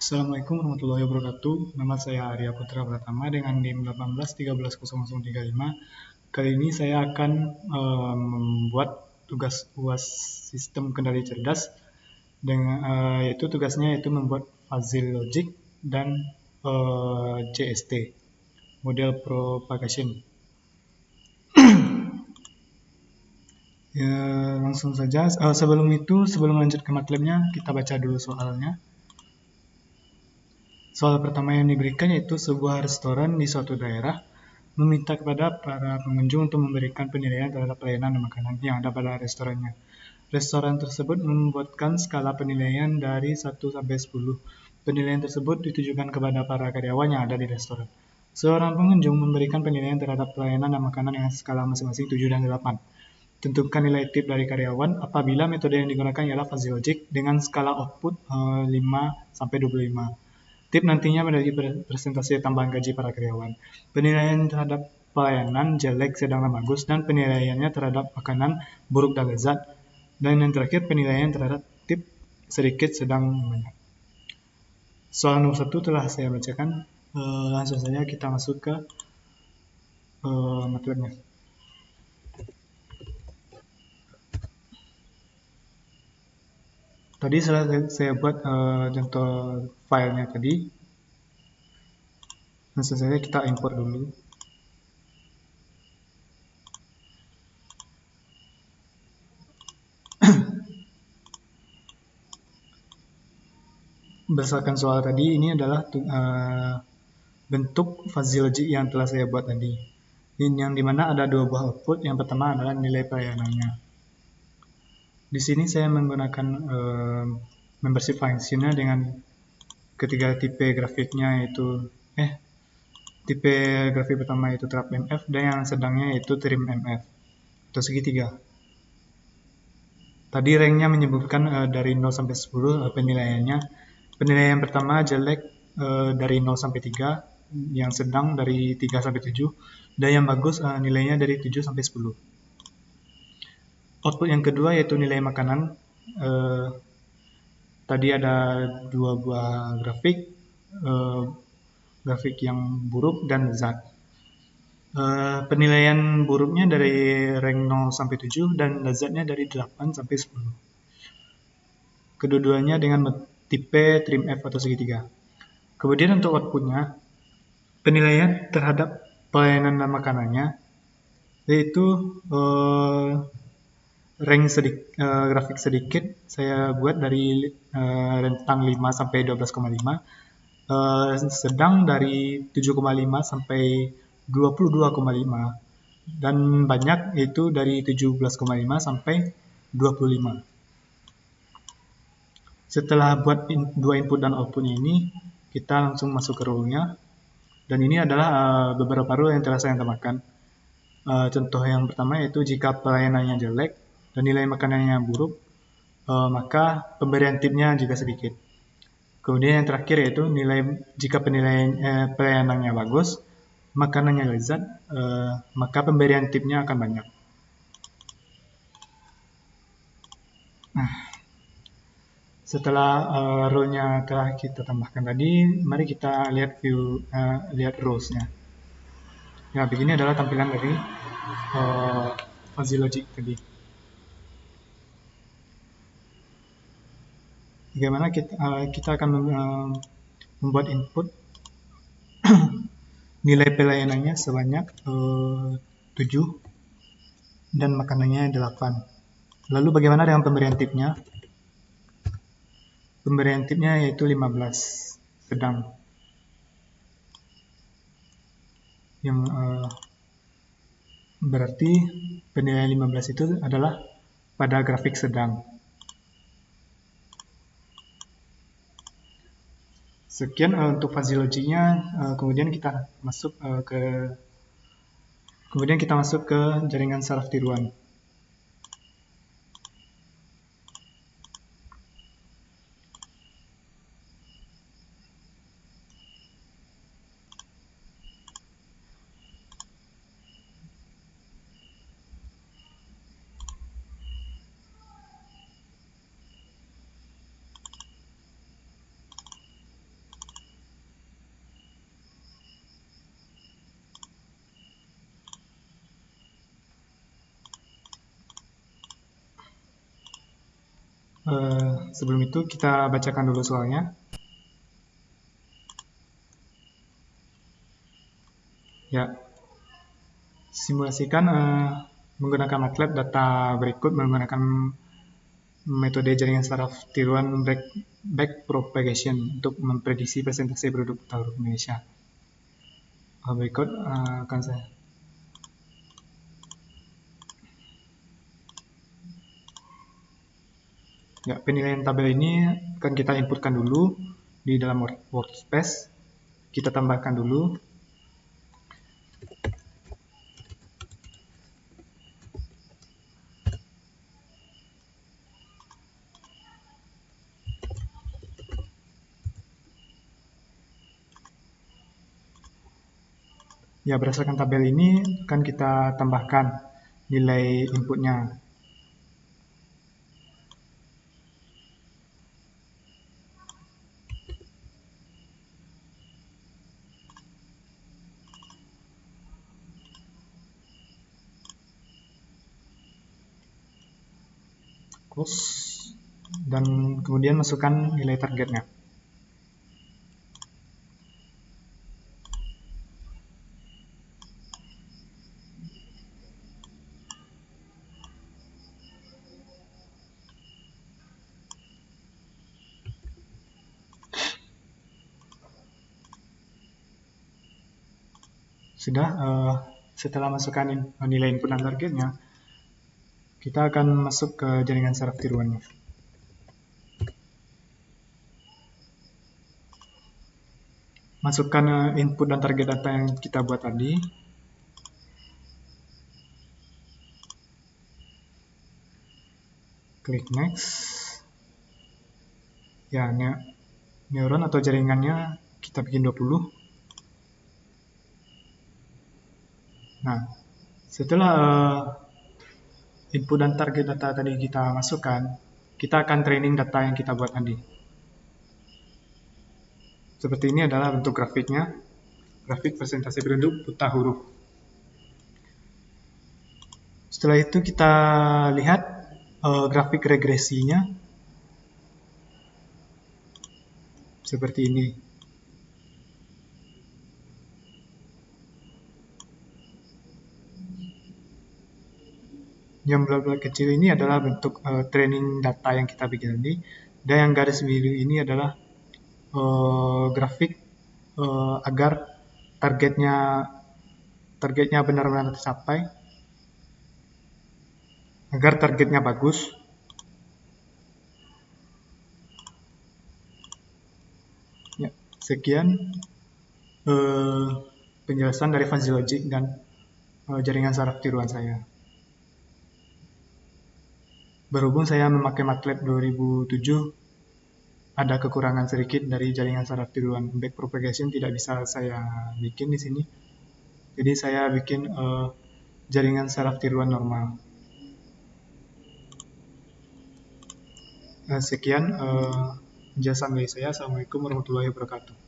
Assalamualaikum warahmatullahi wabarakatuh. Nama saya Arya Putra Pratama dengan NIM 18130055. Kali ini saya akan membuat tugas UAS Sistem Kendali Cerdas dengan yaitu tugasnya yaitu membuat fuzzy logic dan CST model propagation. Ya, langsung saja. Sebelum lanjut ke MATLAB-nya, kita baca dulu soalnya. Soal pertama yang diberikan yaitu sebuah restoran di suatu daerah meminta kepada para pengunjung untuk memberikan penilaian terhadap pelayanan dan makanan yang ada pada restorannya. Restoran tersebut membuatkan skala penilaian dari 1 sampai 10. Penilaian tersebut ditujukan kepada para karyawan yang ada di restoran. Seorang pengunjung memberikan penilaian terhadap pelayanan dan makanan yang skala masing-masing 7 dan 8. Tentukan nilai tip dari karyawan apabila metode yang digunakan ialah fuzzy logic dengan skala output 5 sampai 25. Tip nantinya menjadi presentasi tambahan gaji para karyawan. Penilaian terhadap pelayanan jelek, sedang, dan bagus, dan penilaiannya terhadap makanan buruk dan lezat. Dan yang terakhir penilaian terhadap tip sedikit, sedang, banyak. Soal nomor 1 telah saya bacakan. Langsung saja kita masuk ke MATLAB-nya. Tadi setelah saya buat contoh filenya tadi, langsung saja kita import dulu. Berdasarkan soal tadi, ini adalah bentuk fuzzy logic yang telah saya buat tadi. Yang dimana ada dua buah output. Yang pertama adalah nilai pelayanannya. Di sini saya menggunakan membership functionnya dengan ketiga tipe grafiknya yaitu tipe grafik pertama yaitu trap MF dan yang sedangnya yaitu trim MF atau segitiga. Tadi ranknya menyebutkan dari 0 sampai 10 penilaiannya. Penilaian pertama jelek dari 0 sampai 3, yang sedang dari 3 sampai 7, dan yang bagus nilainya dari 7 sampai 10. Output yang kedua yaitu nilai makanan. Tadi ada dua buah grafik, grafik yang buruk dan lezat. Penilaian buruknya dari rank 0 sampai 7 dan lezatnya dari 8 sampai 10. Kedua-duanya dengan tipe trim F atau segitiga. Kemudian untuk outputnya, penilaian terhadap pelayanan dan makanannya yaitu rank grafik sedikit saya buat dari rentang 5 sampai 12,5, sedang dari 7,5 sampai 22,5, dan banyak yaitu dari 17,5 sampai 25. Setelah buat dua input dan output ini, kita langsung masuk ke rule-nya. Dan ini adalah beberapa rule yang telah saya tambahkan. Contoh yang pertama yaitu jika pelayanannya jelek dan nilai makanannya buruk, maka pemberian tipnya juga sedikit. Kemudian yang terakhir yaitu jika pelayanannya bagus, makanannya lezat, maka pemberian tipnya akan banyak. Nah, setelah rule-nya telah kita tambahkan tadi, mari kita lihat rules-nya. Ya, begini adalah tampilan dari fuzzy logic tadi. Bagaimana kita akan membuat input nilai pelayanannya sebanyak 7 dan makanannya 8. Lalu bagaimana dengan pemberian tipnya? Pemberian tipnya yaitu 15 sedang, yang berarti penilaian 15 itu adalah pada grafik sedang. Sekian untuk fuzzy logic-nya. Kemudian kita masuk ke jaringan saraf tiruan. Sebelum itu kita bacakan dulu soalnya. Ya, simulasikan menggunakan MATLAB data berikut menggunakan metode jaringan saraf tiruan backpropagation untuk memprediksi presentasi penduduk tahun Indonesia. Berikut akan saya. Ya, penilaian tabel ini akan kita inputkan dulu di dalam workspace. Kita tambahkan dulu. Ya, berdasarkan tabel ini akan kita tambahkan nilai inputnya. Close. Dan kemudian masukkan nilai targetnya. Sudah, setelah masukkan nilai input dan targetnya, kita akan masuk ke jaringan saraf tiruannya. Masukkan input dan target data yang kita buat tadi. Klik next. Ya, neuron atau jaringannya kita bikin 20. Nah, setelah input dan target data tadi kita masukkan, kita akan training data yang kita buat tadi. Seperti ini adalah bentuk grafiknya, grafik presentasi penduduk buta huruf. Setelah itu kita lihat grafik regresinya seperti ini. Yang bola-bola kecil ini adalah bentuk training data yang kita bikin tadi, dan yang garis biru ini adalah grafik agar targetnya benar-benar tercapai, agar targetnya bagus. Ya, sekian penjelasan dari fuzzy logic dan jaringan saraf tiruan saya. Berhubung saya memakai MATLAB 2007, ada kekurangan sedikit dari jaringan saraf tiruan. Backpropagation tidak bisa saya bikin di sini. Jadi saya bikin jaringan saraf tiruan normal. Sekian penjelasan dari saya. Assalamualaikum warahmatullahi wabarakatuh.